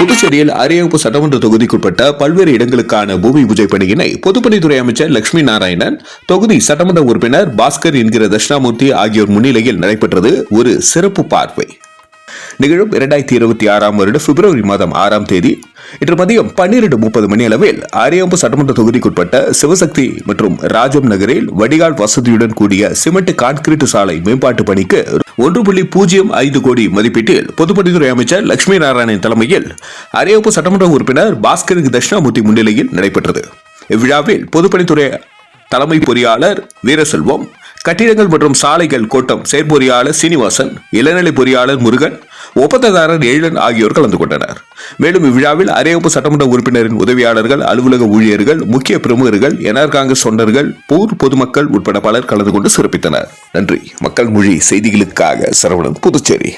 புதுச்சேரியில் அரியவகுப்பு சட்டமன்ற தொகுதிக்குட்பட்ட பல்வேறு இடங்களுக்கான பூமி பூஜை பணியினை பொதுப்பணித்துறை அமைச்சர் லட்சுமி நாராயணன், தொகுதி சட்டமன்ற உறுப்பினர் பாஸ்கர் என்கிற தட்சிணாமூர்த்தி ஆகியோர் முன்னிலையில் நடைபெற்றது ஒரு சிறப்பு பார்வை. நிகழும் 2026 வருட பிப்ரவரி மாதம் 6ஆம் தேதி இன்று மதியம் 12:30 மணி அளவில் அரியவகுப்பு சட்டமன்ற தொகுதிக்குட்பட்ட சிவசக்தி மற்றும் ராஜம் நகரில் வடிகால் வசதியுடன் கூடிய சிமெண்ட் கான்கிரீட் சாலை மேம்பாட்டு பணிக்கு 1.05 கோடி மதிப்பீட்டில் பொதுப்பணித்துறை அமைச்சர் லட்சுமி நாராயணன் தலைமையில் அரியவகுப்பு சட்டமன்ற உறுப்பினர் பாஸ்கர் தட்சிணாமூர்த்தி முன்னிலையில் நடைபெற்றது. இவ்விழாவில் பொதுப்பணித்துறை தலைமை பொறியாளர் வீரசெல்வம், கட்டிடங்கள் மற்றும் சாலைகள் கோட்டம் செயற்பொறியாளர் சீனிவாசன், இளநிலை பொறியாளர் முருகன், ஒப்பந்ததாரர் எழிலன் ஆகியோர் கலந்து கொண்டனர். மேலும் இவ்விழாவில் அரியவகுப்பு சட்டமன்ற உறுப்பினரின் உதவியாளர்கள், அலுவலக ஊழியர்கள், முக்கிய பிரமுகர்கள், என்ஆர் காங்கிரஸ் தொண்டர்கள், பொதுமக்கள் உட்பட பலர் கலந்து கொண்டு சிறப்பித்தனர். நன்றி. மக்கள் மொழி செய்திகளுக்காக சரவணன், புதுச்சேரி.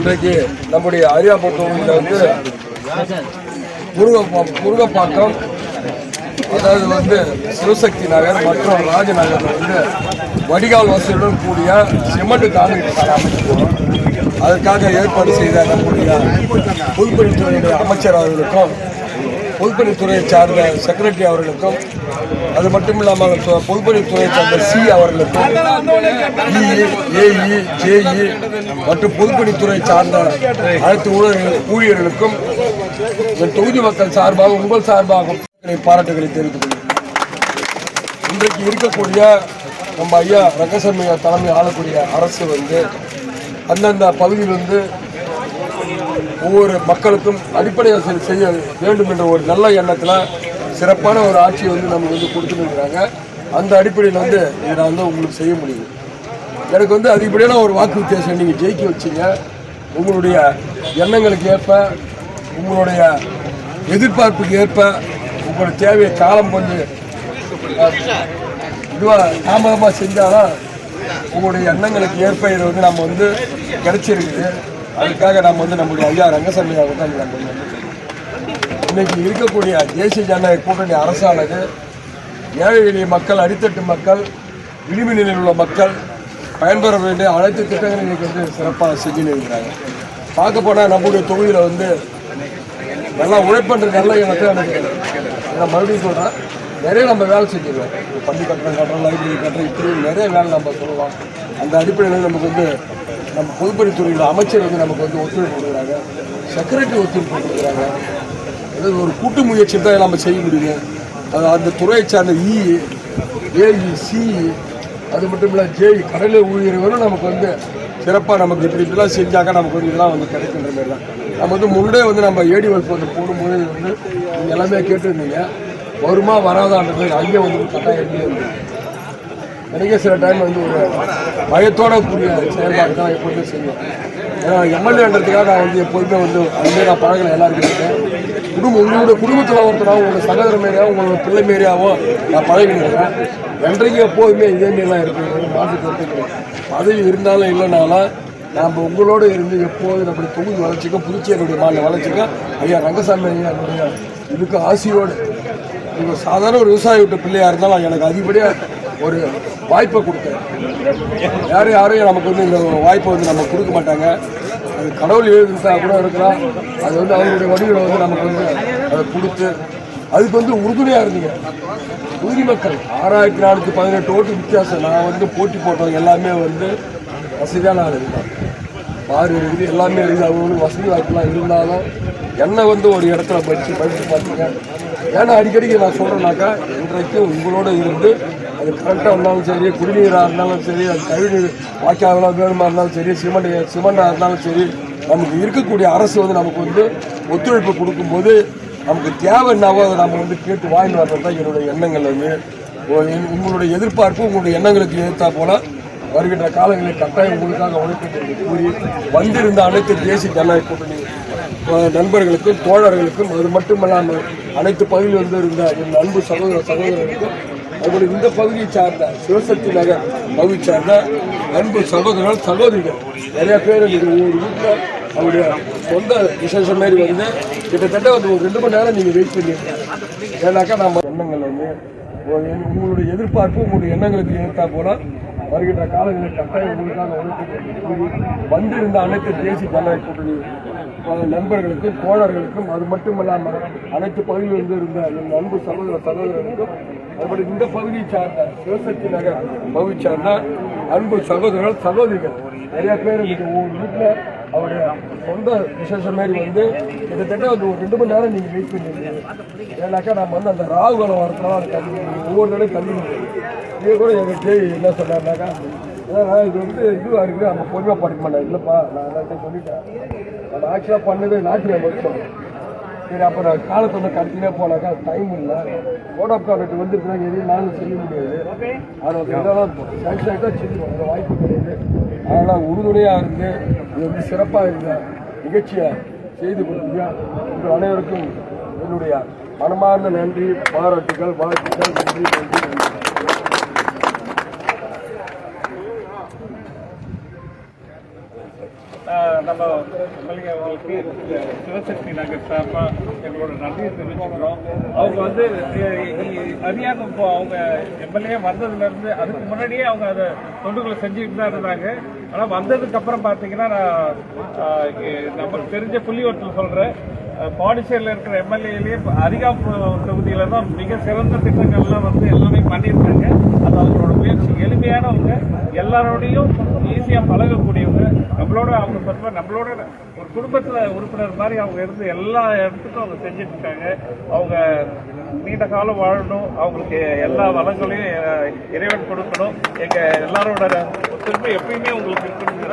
இன்றைக்கு நம்முடைய அரியாபுரம் தொகுதியில் வந்து முருகப்பாக்கம், அதாவது வந்து சிவசக்தி நகர் மற்றும் ராஜநகரில் வந்து வடிகால் வசதியுடன் கூடிய சிமெண்ட் கான்கிரீட் சாலை அமைச்சிருக்கோம். அதற்காக ஏற்பாடு செய்த நம்முடைய பொதுப்பணித்துறையுடைய அமைச்சர் அவர்களுக்கும், பொதுப்பணித்துறையை சார்ந்த செக்ரட்டரி அவர்களுக்கும், அது மட்டும் இல்லாமல் பொதுப்பணித்துறையை சார்ந்த சி அவர்களுக்கும், ஏஇ, ஜேஇ மற்றும் பொதுப்பணித்துறை சார்ந்த அனைத்து ஊழியர்களுக்கும் தொகுதி மக்கள் சார்பாக, உங்கள் சார்பாக பாராட்டுகளை தெரிவித்துக் கொள்கிறேன். இன்றைக்கு இருக்கக்கூடிய நம்ம ஐயா ரங்கசாமி தலைமை ஆளக்கூடிய அரசு வந்து அந்தந்த பகுதியில் வந்து ஒவ்வொரு மக்களுக்கும் அடிப்படை வசதி செய்ய வேண்டும் என்ற ஒரு நல்ல எண்ணத்தில் சிறப்பான ஒரு ஆட்சியை வந்து நமக்கு வந்து கொடுத்துருக்கிறாங்க. அந்த அடிப்படையில் வந்து இதை நான் வந்து உங்களுக்கு செய்ய முடியும். எனக்கு வந்து அதிகப்படியான ஒரு வாக்கு வித்தியாசம் நீங்கள் ஜெயிக்க வச்சிங்க. உங்களுடைய எண்ணங்களுக்கு ஏற்ப, உங்களுடைய எதிர்பார்ப்புக்கு ஏற்ப, உங்களுடைய தேவையை காலம் கொஞ்சம் இதுவாக தாமதமாக செஞ்சாலும் உங்களுடைய எண்ணங்களுக்கு ஏற்ப இதை வந்து நம்ம வந்து கிடைச்சிருக்குது. அதுக்காக நம்ம வந்து நம்முடைய ஐயா ரங்கசாமி அவர்கள் தான் நம்ம இன்னைக்கு இருக்கக்கூடிய தேசிய ஜனநாயக கூட்டணி அரசானது ஏழை எளிய மக்கள், அடித்தட்டு மக்கள், விளிம்பு நிலையில் உள்ள மக்கள் பயன்பெற வேண்டிய அனைத்து திட்டங்களும் இன்னைக்கு வந்து சிறப்பாக செஞ்சுன்னு இருக்கிறாங்க. பார்க்க போனால் நம்முடைய தொகுதியில் வந்து நல்லா உழைப்பன்ற நல்ல எண்ணத்தை எனக்கு நான் மறுபடியும் சொல்கிறேன். நிறைய நம்ம வேலை செஞ்சுருவோம். பள்ளி கட்டுறோம், லைப்ரரி கட்டுறோம், இப்படி நிறைய வேலை நம்ம சொல்லலாம். அந்த அடிப்படையில் நமக்கு வந்து நம்ம பொதுப்பணித்துறையில் அமைச்சர் வந்து நமக்கு வந்து ஒத்துழைப்பு கொடுக்குறாங்க, செக்ரட்டரி ஒத்துழைப்பு கொடுக்குறாங்க. அதாவது ஒரு கூட்டு முயற்சி தான் நம்ம செய்ய முடியும். அது அந்த துறையை சார்ந்த ஏஇ, சிஇ, அது மட்டும் இல்லை ஜேஇ, கடலை ஊழியர்களும் நமக்கு வந்து சிறப்பாக நமக்கு இப்படிலாம் செஞ்சாக்கா நமக்கு வந்து இதெல்லாம் வந்து கிடைக்கின்ற மாதிரி தான். நம்ம வந்து முன்னே வந்து நம்ம ஏடி வகுப்பு வந்து போடும்போது வந்து நீங்கள் எல்லாமே கேட்டுருந்தீங்க, வருமா வராதான்றது அங்கே வந்து கட்டாயம் இருந்து எனக்கே சில டைம் வந்து ஒரு பயத்தோட கூடிய செயல்பாடு தான் எப்போதுமே செய்யும். ஏன்னா எம்எல்ஏன்றதுக்காக நான் வந்து எப்போதுமே வந்து அதுவே நான் பழகலை எல்லாருக்கும். உங்களோட குடும்பத்தில் ஒருத்தராகவும், உங்களோட சகோதர மாரியாகவும், உங்களோட பிள்ளை மாரியாகவும் நான் பழகினேன். என்றைக்கு எப்போதுமே இதே மாரிலாம் இருக்குது. மாற்றுக்கிறது பதவி இருந்தாலும் இல்லைனாலும் நாம் உங்களோடு இருந்து எப்போது நம்முடைய தொகுதி வளர்ச்சிக்கும் புதுச்சேரியுடைய மாநில வளர்ச்சிக்கும் ஐயா ரங்கசாமி ஐயா இதுக்கு ஆசையோடு நீங்கள் சாதாரண ஒரு விவசாய விட்ட பிள்ளையாக இருந்தாலும் எனக்கு அதிகப்படியாக ஒரு வாய்ப்பை கொடுத்தேன். யாரையும் நமக்கு வந்து இந்த வாய்ப்பை வந்து நம்ம கொடுக்க மாட்டாங்க. அது கடவுள் எழுதிட்டா கூட இருக்கலாம். அது வந்து அவங்களுடைய வடிவில் வந்து நமக்கு வந்து அதை கொடுத்து அதுக்கு வந்து உறுதுணையாக இருந்தீங்க. தொகுதி மக்கள் 6418 ஓட்டு வித்தியாசம். நான் வந்து போட்டி போட்டவங்க எல்லாமே வந்து வசதியான ஆள் இருந்தாங்க. பாரு இருக்குது, எல்லாமே இருக்குது. அவங்களுக்கு வசதி வாய்ப்புலாம் இருந்தாலும் என்னை வந்து ஒரு இடத்துல படித்து பார்த்தீங்க. ஏன்னா அடிக்கடிக்கு நான் சொல்கிறேன்னாக்கா, இன்றைக்கு உங்களோட இருந்து அது கரெக்டாக இருந்தாலும் சரி, குடிநீராக இருந்தாலும் சரி, அது கழிவுநீர் வாய்க்காலாம் வேணுமா இருந்தாலும் சரி, சிமெண்டாக இருந்தாலும் சரி, நமக்கு இருக்கக்கூடிய அரசு வந்து நமக்கு வந்து ஒத்துழைப்பு கொடுக்கும்போது நமக்கு தேவை என்னவோ அதை நம்ம வந்து கேட்டு வாங்கிட்டு வரது தான் என்னுடைய எண்ணங்கள். வந்து உங்களுடைய எதிர்பார்ப்பு உங்களுடைய எண்ணங்களுக்கு ஏற்றா போல வருகின்ற காலங்களில் கட்டாயம் உங்களுக்காக உழைப்பு கூறி வந்திருந்த அனைத்து தேசிய ஜனநாயக கூட்டணி நண்பர்களுக்கும் தோழர்களுக்கும், அது மட்டுமல்லாமல் அனைத்து பகுதியில் வந்து இருந்த என் அன்பு சகோதரர்களுக்கும், அதுபோல இந்த பகுதியை சார்ந்த சிவசக்தி நகர் பகுதியை சார்ந்த அன்பு சகோதரர்கள் சகோதரிகள் நிறைய பேர் ஒவ்வொரு வீட்டில் அவருடைய சொந்த விசேஷம் மாரி வந்து கிட்டத்தட்ட வந்து ஒரு 2 மணி நேரம் நீங்கள் வெயிட் பண்ணியிருக்கீங்க. ஏன்னாக்கா நம்ம எண்ணங்கள் வந்து உங்களுடைய எதிர்பார்ப்பு உங்களுடைய எண்ணங்களுக்கு ஏற்றா போல வருகின்ற காலங்களில் கட்டாயம் உங்களுக்காக உழைப்பு வந்திருந்த அனைத்து தேசிய ஜனநாயக கூட்டணி நண்பர்களுக்கும் தோழர்களுக்கும், அது மட்டுமல்லாமல் அனைத்து பகுதியில் இருந்து இருந்த என் அன்பு சகோதரர்களுக்கும், அதுபோல இந்த பகுதியை சார்ந்த சிவசக்தி நகர் பகுதியை சார்ந்த அன்பு சகோதரர்கள் சகோதரிகள் நிறைய பேர் ஒவ்வொரு வீட்டில் அவருடைய சொந்த விசேஷம் மாரி வந்து கிட்டத்தட்ட வந்து ஒரு 2 மணி நேரம் நீங்கள் வெயிட் பண்ணிருக்கீங்க. ஏன்னாக்கா நம்ம வந்து அந்த ராகுகாலம் வரதுனால அதை கல்வி ஒவ்வொரு நாளையும் கல்வி இதே கூட எங்கள் ஜெய் என்ன சொன்னார்னாக்கா, இது வந்து இதுவாக இருக்குது, நம்ம பொறுமையாக படிக்க மாட்டேன். இல்லைப்பா, நான் எல்லாத்தையும் சொல்லிட்டேன், நான் ஆக்சுவலாக பண்ணது நாட்டில் மட்டும் சரி. அப்போ நான் காலத்தை வந்து கண்டினியூ போனாக்கா டைம் இல்லை. போர்ட் ஆஃப் கான்டக்ட் வந்துருக்குன்னா எதையும் நானும் செய்ய முடியாது. அதனால் இதெல்லாம் சாங்ஷனாக செய்யணும், அந்த வாய்ப்பு கிடையாது. அதனால் உறுதுணையாக இருந்து இது வந்து சிறப்பாக இருந்த நிகழ்ச்சியை செய்து கொடுத்தீங்க. உங்கள் அனைவருக்கும் என்னுடைய மனமார்ந்த நன்றி, பாராட்டுகள், வாழ்த்துக்கள். நன்றி நன்றி நன்றி. நம்ம எம்எல்ஏ அவங்களுக்கு சிவசக்தி நகர் சார்பாக எங்களோட நன்றியை தெரிவிச்சுக்கிறோம். அவங்க வந்து அறியாமல் இப்போ அவங்க எம்எல்ஏ வந்ததுலேருந்து அதுக்கு முன்னாடியே அவங்க அதை தொண்டுகளை செஞ்சுக்கிட்டு தான் இருந்தாங்க. ஆனால் வந்ததுக்கு அப்புறம் பார்த்தீங்கன்னா நான் நமக்கு தெரிஞ்ச புள்ளிவரத்தில் சொல்கிறேன், பாண்டிச்சேரியில் இருக்கிற எம்எல்ஏலேயே அரிகாபுரம் தொகுதியில் தான் மிக சிறந்த திட்டங்கள்லாம் வந்து எல்லாமே பண்ணியிருக்காங்க. அது அவங்களோட முயற்சி. எளிமையானவங்க, எல்லாரோடையும் ஈஸியாக பழகக்கூடியவங்க, நம்மளோட அவங்க சொல்ற நம்மளோட ஒரு குடும்பத்தில் உறுப்பினர் மாதிரி அவங்க இருந்து எல்லா இடத்துக்கும் அவங்க செஞ்சுட்டு இருக்காங்க. அவங்க நீண்ட காலம் வாழணும், அவங்களுக்கு எல்லா வளங்களையும் இறைவன் கொடுக்கணும். எங்கள் எல்லாரோட ஒத்துழைப்பு எப்பயுமே உங்களுக்கு இருக்குன்னு